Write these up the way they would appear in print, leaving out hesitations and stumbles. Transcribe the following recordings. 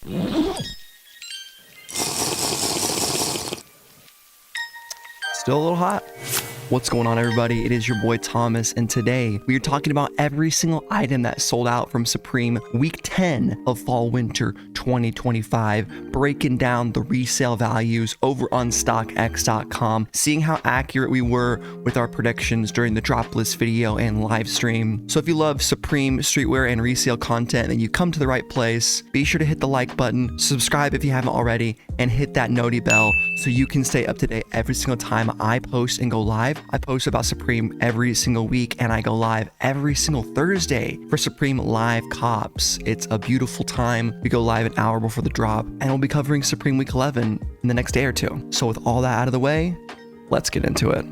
Still a little hot. What's going on, everybody? It is your boy Thomas, and today we are talking about every single item that sold out from Supreme week 10 of fall winter 2025, breaking down the resale values over on StockX.com, seeing how accurate we were with our predictions during the drop list video and live stream. So if you love Supreme streetwear and resale content, then you come to the right place. Be sure to hit the like button, subscribe if you haven't already, and hit that noti bell so you can stay up to date every single time I post and go live. I post about Supreme every single week, and I go live every single Thursday for Supreme Live Cops. It's a beautiful time. We go live an hour before the drop, and we'll be covering Supreme Week 11 in the next day or two. So with all that out of the way, let's get into it.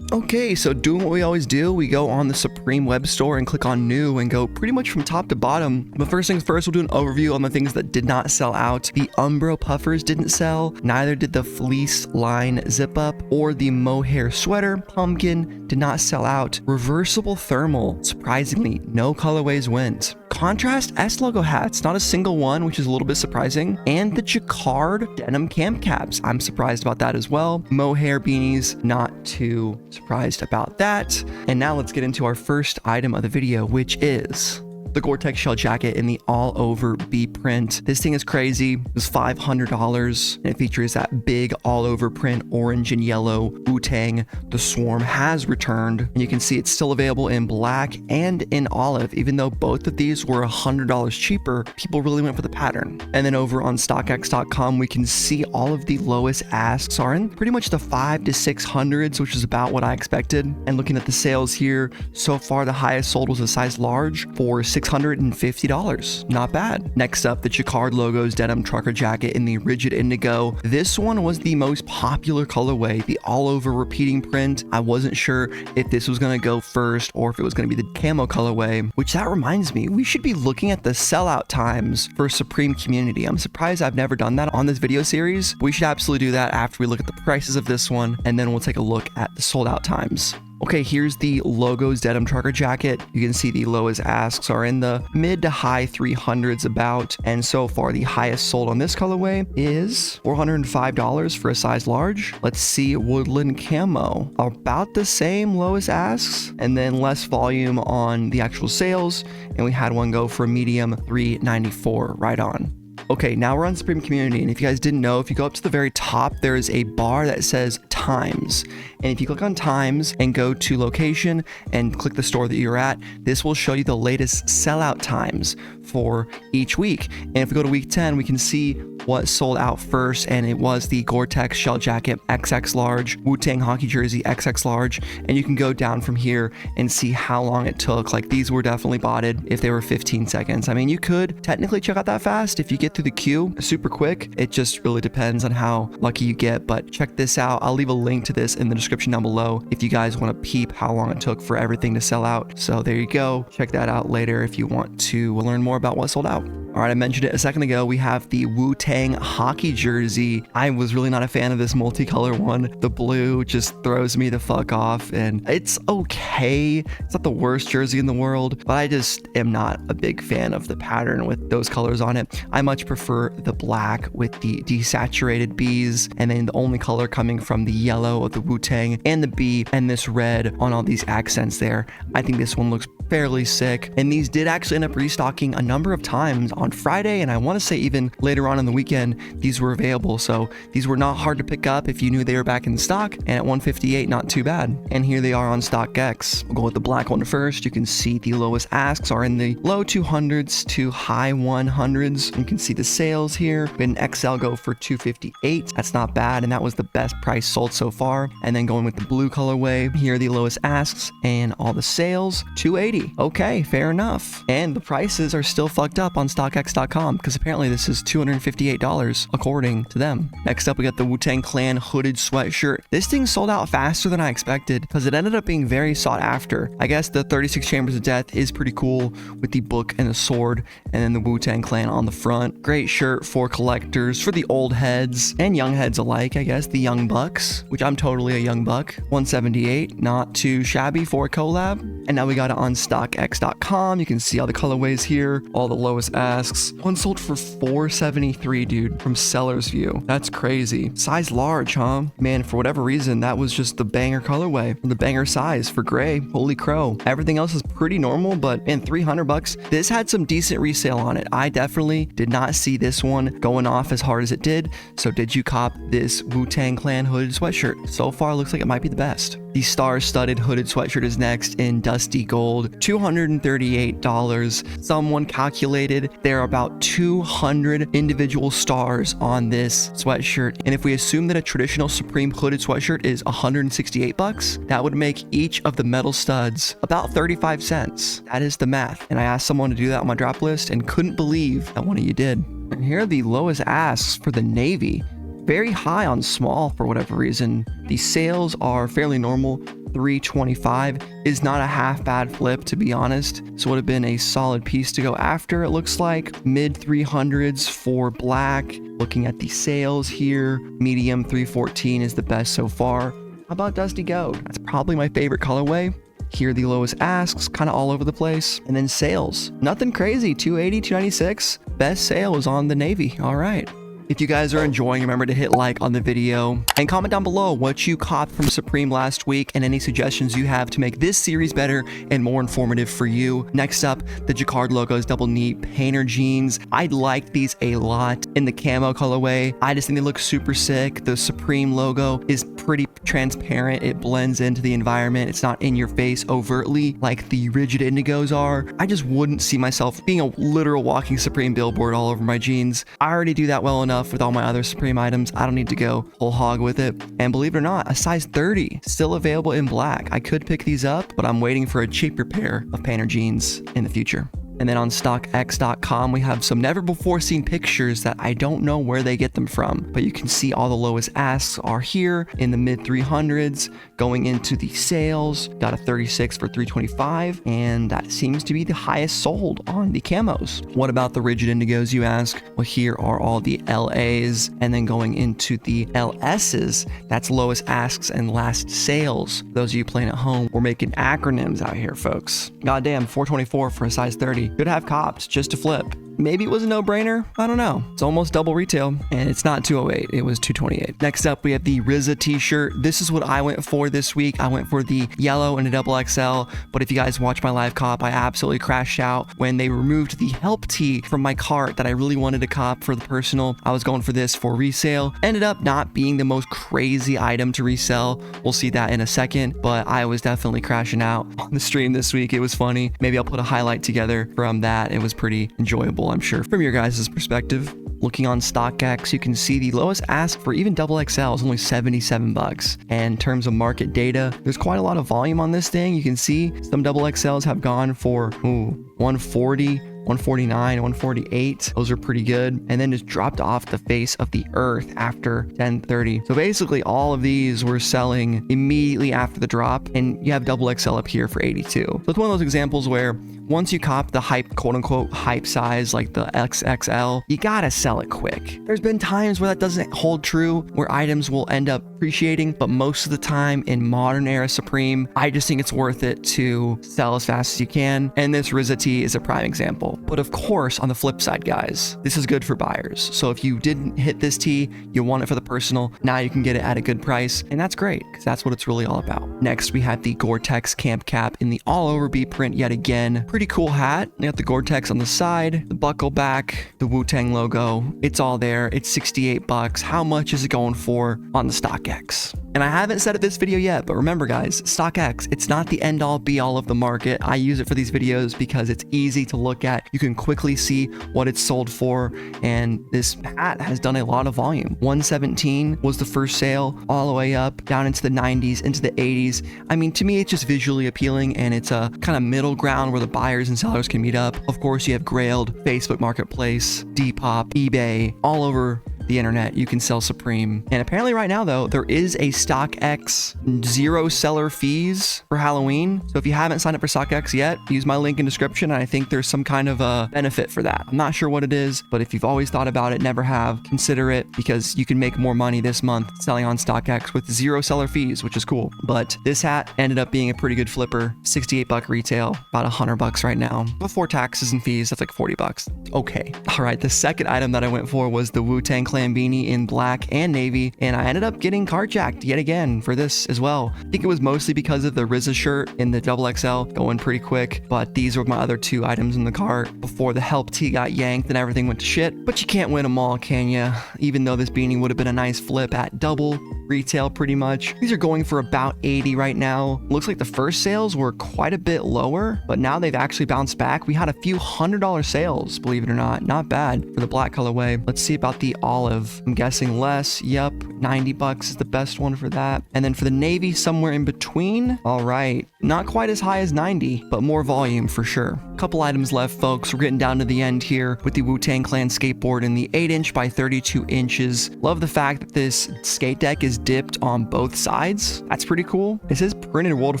Okay, so doing what we always do, we go on the Supreme web store and click on new and go pretty much from top to bottom. But first things first, we'll do an overview on the things that did not sell out. The Umbro puffers didn't sell, neither did the fleece line zip up or the mohair sweater. Pumpkin did not sell out. Reversible thermal, surprisingly, no colorways went. Contrast S logo hats, not a single one, which is a little bit surprising. And the jacquard denim camp caps, I'm surprised about that as well. Mohair beanies, not too surprised about that. And now let's get into our first item of the video, which is the Gore-tex shell jacket in the all over B print. This thing is crazy. It was $500 and it features that big all over print, orange and yellow. Wu-tang, the swarm has returned, and you can see it's still available in black and in olive. Even though both of these were $100 cheaper, people really went for the pattern. And then over on StockX.com, we can see all of the lowest asks are in pretty much the 500s to 600s, which is about what I expected. And looking at the sales here, so far the highest sold was a size large for $650. Not bad. Next up, the jacquard logos denim trucker jacket in the rigid indigo. This one was the most popular colorway, the all over repeating print. I wasn't sure if this was going to go first or if it was going to be the camo colorway, which that reminds me, we should be looking at the sellout times for Supreme community. I'm surprised I've never done that on this video series. We should absolutely do that after we look at the prices of this one, and then we'll take a look at the sold out times. Okay, here's the logos denim trucker jacket. You can see the lowest asks are in the mid to high 300s about, and so far the highest sold on this colorway is $405 for a size large. Let's see woodland camo, about the same lowest asks, and then less volume on the actual sales, and we had one go for a medium $394 right on. Okay, now we're on Supreme Community, and if you guys didn't know, if you go up to the very top, there is a bar that says Times. And if you click on Times and go to location and click the store that you're at, this will show you the latest sellout times for each week. And if we go to week 10, we can see what sold out first, and it was the Gore-tex shell jacket XX large, Wu-tang hockey jersey XX large, and you can go down from here and see how long it took. Like, these were definitely botted if they were 15 seconds. I mean, you could technically check out that fast if you get through the queue super quick. It just really depends on how lucky you get, but check this out. I'll leave a link to this in the description down below if you guys want to peep how long it took for everything to sell out. So there you go. Check that out later if you want to learn more about what sold out. All right, I mentioned it a second ago. We have the Wu-tang hockey jersey. I was really not a fan of this multicolor one. The blue just throws me the fuck off, and it's okay. It's not the worst jersey in the world, but I just am not a big fan of the pattern with those colors on it. I much prefer the black with the desaturated B's, and then the only color coming from the yellow of the Wu-tang and the B and this red on all these accents there. I think this one looks fairly sick, and these did actually end up restocking a number of times on Friday, and I want to say even later on in the weekend these were available, so these were not hard to pick up if you knew they were back in stock, and at $158, not too bad. And here they are on StockX. We'll go with the black one first. You can see the lowest asks are in the low 200s to high 100s. You can see the sales here. We had an XL go for $258. That's not bad, and that was the best price sold so far. And then going with the blue colorway, here are the lowest asks and all the sales, $280. Okay, fair enough. And the prices are still fucked up on StockX.com because apparently this is $258 according to them. Next up, we got the Wu-Tang Clan hooded sweatshirt. This thing sold out faster than I expected because it ended up being very sought after. I guess the 36 Chambers of Death is pretty cool with the book and the sword, and then the Wu-Tang Clan on the front. Great shirt for collectors, for the old heads and young heads alike, I guess. The young bucks, which I'm totally a young buck. $178, not too shabby for a collab. And now we got it on StockX.com. You can see all the colorways here, all the lowest asks. One sold for $473, dude, from seller's view. That's crazy. Size large, huh? Man, for whatever reason, that was just the banger colorway, the banger size for gray. Holy crow. Everything else is pretty normal, but man, $300. This had some decent resale on it. I definitely did not see this one going off as hard as it did. So did you cop this Wu-Tang Clan hooded sweatshirt? So far, looks like it might be the best. The star-studded hooded sweatshirt is next in dusty gold, $238. Someone calculated there are about 200 individual stars on this sweatshirt. And if we assume that a traditional Supreme hooded sweatshirt is $168, that would make each of the metal studs about 35 cents. That is the math. And I asked someone to do that on my drop list and couldn't believe that one of you did. And here are the lowest asks for the navy. Very high on small for whatever reason. The sales are fairly normal. $325 is not a half bad flip, to be honest. So would have been a solid piece to go after. It looks like mid 300s for black. Looking at the sales here, medium 314 is the best so far. How about dusty gold? That's probably my favorite colorway. Here are the lowest asks, kind of all over the place. And then sales, nothing crazy, 280, 296. Best sale is on the navy. All right. If you guys are enjoying, remember to hit like on the video and comment down below what you copped from Supreme last week and any suggestions you have to make this series better and more informative for you. Next up, the Jacquard logos, double knee painter jeans. I like these a lot in the camo colorway. I just think they look super sick. The Supreme logo is pretty transparent. It blends into the environment. It's not in your face overtly like the rigid indigos are. I just wouldn't see myself being a literal walking Supreme billboard all over my jeans. I already do that well enough with all my other Supreme items. I don't need to go whole hog with it. And believe it or not, a size 30 still available in black. I could pick these up, but I'm waiting for a cheaper pair of painter jeans in the future. And then on StockX.com, we have some never before seen pictures that I don't know where they get them from, but you can see all the lowest asks are here in the mid 300s going into the sales. Got a 36 for 325, and that seems to be the highest sold on the camos. What about the rigid indigos, you ask? Well, here are all the LAs, and then going into the LSs, that's lowest asks and last sales. Those of you playing at home, we're making acronyms out here, folks. Goddamn, 424 for a size 30. Could have copped just to flip. Maybe it was a no-brainer. I don't know. It's almost double retail, and it's not 208. It was 228. Next up, we have the Rizza t-shirt. This is what I went for this week. I went for the yellow and a double XL, but if you guys watch my live cop, I absolutely crashed out when they removed the help tee from my cart that I really wanted to cop for the personal. I was going for this for resale. Ended up not being the most crazy item to resell. We'll see that in a second, but I was definitely crashing out on the stream this week. It was funny. Maybe I'll put a highlight together from that. It was pretty enjoyable, I'm sure, from your guys' perspective. Looking on StockX, you can see the lowest ask for even double XL is only $77. And in terms of market data, there's quite a lot of volume on this thing. You can see some double XLs have gone for 140, 149, 148. Those are pretty good. And then just dropped off the face of the earth after 10:30. So basically all of these were selling immediately after the drop, and you have double XL up here for 82. So it's one of those examples where once you cop the hype, quote unquote, hype size, like the XXL, you gotta sell it quick. There's been times where that doesn't hold true, where items will end up appreciating, but most of the time in modern era Supreme, I just think it's worth it to sell as fast as you can. And this Rizza tee is a prime example. But of course, on the flip side, guys, this is good for buyers. So if you didn't hit this tee, you want it for the personal, now you can get it at a good price. And that's great, because that's what it's really all about. Next, we have the Gore-tex camp cap in the all over B print yet again. Pretty cool hat. You got the Gore-tex on the side, the buckle back, the Wu-Tang logo. It's all there. It's $68. How much is it going for on the StockX? And I haven't said it this video yet, but remember guys, StockX, it's not the end all be all of the market. I use it for these videos because it's easy to look at. You can quickly see what it's sold for, and this hat has done a lot of volume. 117 was the first sale, all the way up, down into the 90s, into the 80s. I mean, to me, it's just visually appealing, and it's a kind of middle ground where the buyers and sellers can meet up. Of course, you have Grailed, Facebook Marketplace, Depop, eBay, all over the internet, you can sell Supreme. And apparently right now though, there is a StockX 0 seller fees for Halloween. So if you haven't signed up for StockX yet, use my link in description. And I think there's some kind of a benefit for that. I'm not sure what it is, but if you've always thought about it, never have, consider it, because you can make more money this month selling on StockX with 0 seller fees, which is cool. But this hat ended up being a pretty good flipper. $68 retail, about $100 right now. Before taxes and fees, that's like $40. Okay. All right. The second item that I went for was the Wu-Tang Clan beanie in black and navy, and I ended up getting carjacked yet again for this as well. I think it was mostly because of the Rizza shirt in the XXL going pretty quick, but these were my other 2 items in the cart before the help tee got yanked and everything went to shit. But you can't win them all, can ya? Even though this beanie would have been a nice flip at double retail pretty much. These are going for about 80 right now. Looks like the first sales were quite a bit lower, but now they've actually bounced back. We had a few $100 sales, believe it or not. Not bad for the black colorway. Let's see about the olive. I'm guessing less. Yep, $90 is the best one for that. And then for the navy, somewhere in between. All right, not quite as high as 90, but more volume for sure. Couple items left, folks. We're getting down to the end here with the Wu-Tang Clan skateboard in the 8" by 32 inches. Love the fact that this skate deck is dipped on both sides. That's pretty cool. It says printed world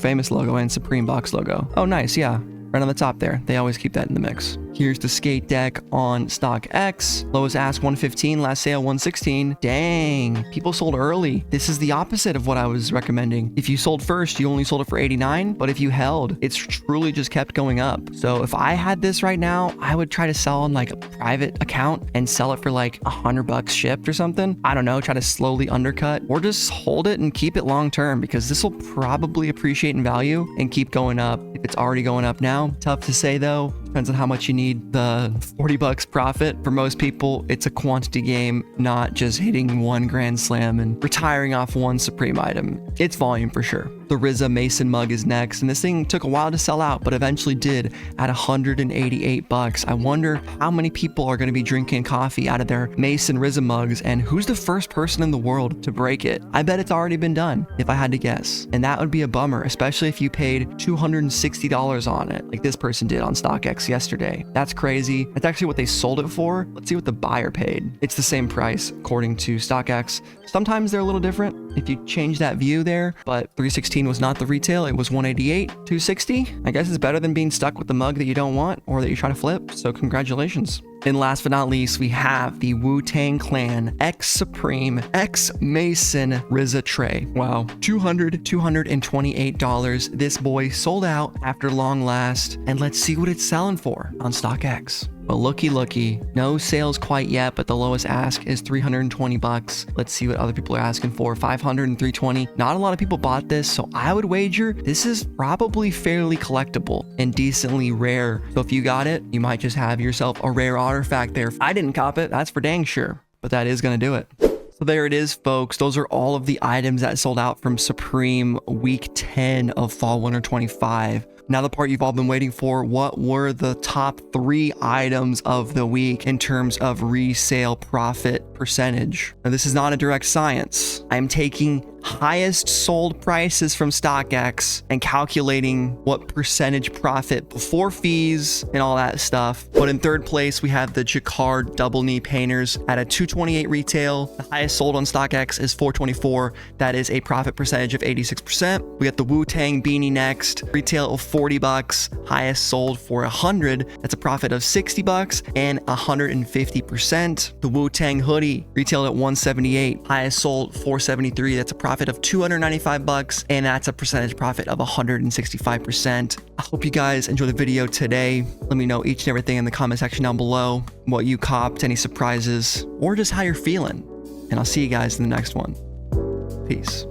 famous logo and Supreme box logo. Oh, nice. Yeah. Right on the top there. They always keep that in the mix. Here's the skate deck on StockX. Lowest ask 115, last sale 116. Dang, people sold early. This is the opposite of what I was recommending. If you sold first, you only sold it for 89, but if you held, it's truly just kept going up. So if I had this right now, I would try to sell on like a private account and sell it for like $100 shipped or something. I don't know, try to slowly undercut, or just hold it and keep it long term, because this will probably appreciate in value and keep going up. If it's already going up now, tough to say though. Depends on how much you need the $40 profit. For most people, it's a quantity game, not just hitting one grand slam and retiring off one Supreme item. It's volume for sure. The Rizza meissen mug is next, and this thing took a while to sell out, but eventually did at $188. I wonder how many people are going to be drinking coffee out of their meissen Rizza mugs, and who's the first person in the world to break it? I bet it's already been done, if I had to guess. And that would be a bummer, especially if you paid $260 on it, like this person did on StockX yesterday. That's crazy. That's actually what they sold it for. Let's see what the buyer paid. It's the same price, according to StockX. Sometimes they're a little different if you change that view there, but 316 was not the retail. It was 188, 260. I guess it's better than being stuck with the mug that you don't want or that you're trying to flip. So congratulations. And last but not least, we have the Wu-Tang Clan X Supreme X Meissen Rizza tray. Wow, $228. This boy sold out after long last, and let's see what it's selling for on StockX. Well, looky, no sales quite yet, but the lowest ask is $320. Let's see what other people are asking for. 500 and 320. Not a lot of people bought this, so I would wager this is probably fairly collectible and decently rare. So if you got it, you might just have yourself a rare artifact there. I didn't cop it, that's for dang sure, but that is gonna do it. So there it is, folks. Those are all of the items that sold out from Supreme week 10 of fall winter 25. Now the part you've all been waiting for, what were the top 3 items of the week in terms of resale profit percentage? Now this is not a direct science. I'm taking highest sold prices from StockX and calculating what percentage profit before fees and all that stuff. But in third place, we have the Jacquard double knee painters at a $228 retail. The highest sold on StockX is $424. That is a profit percentage of 86%. We got the Wu-Tang beanie next, retail of $40, highest sold for $100. That's a profit of $60 and 150%. The Wu-Tang hoodie retailed at $178, highest sold $473. That's a profit of $295, and that's a percentage profit of 165%. I hope you guys enjoy the video today. Let me know each and everything in the comment section down below, what you copped, any surprises, or just how you're feeling. And I'll see you guys in the next one. Peace.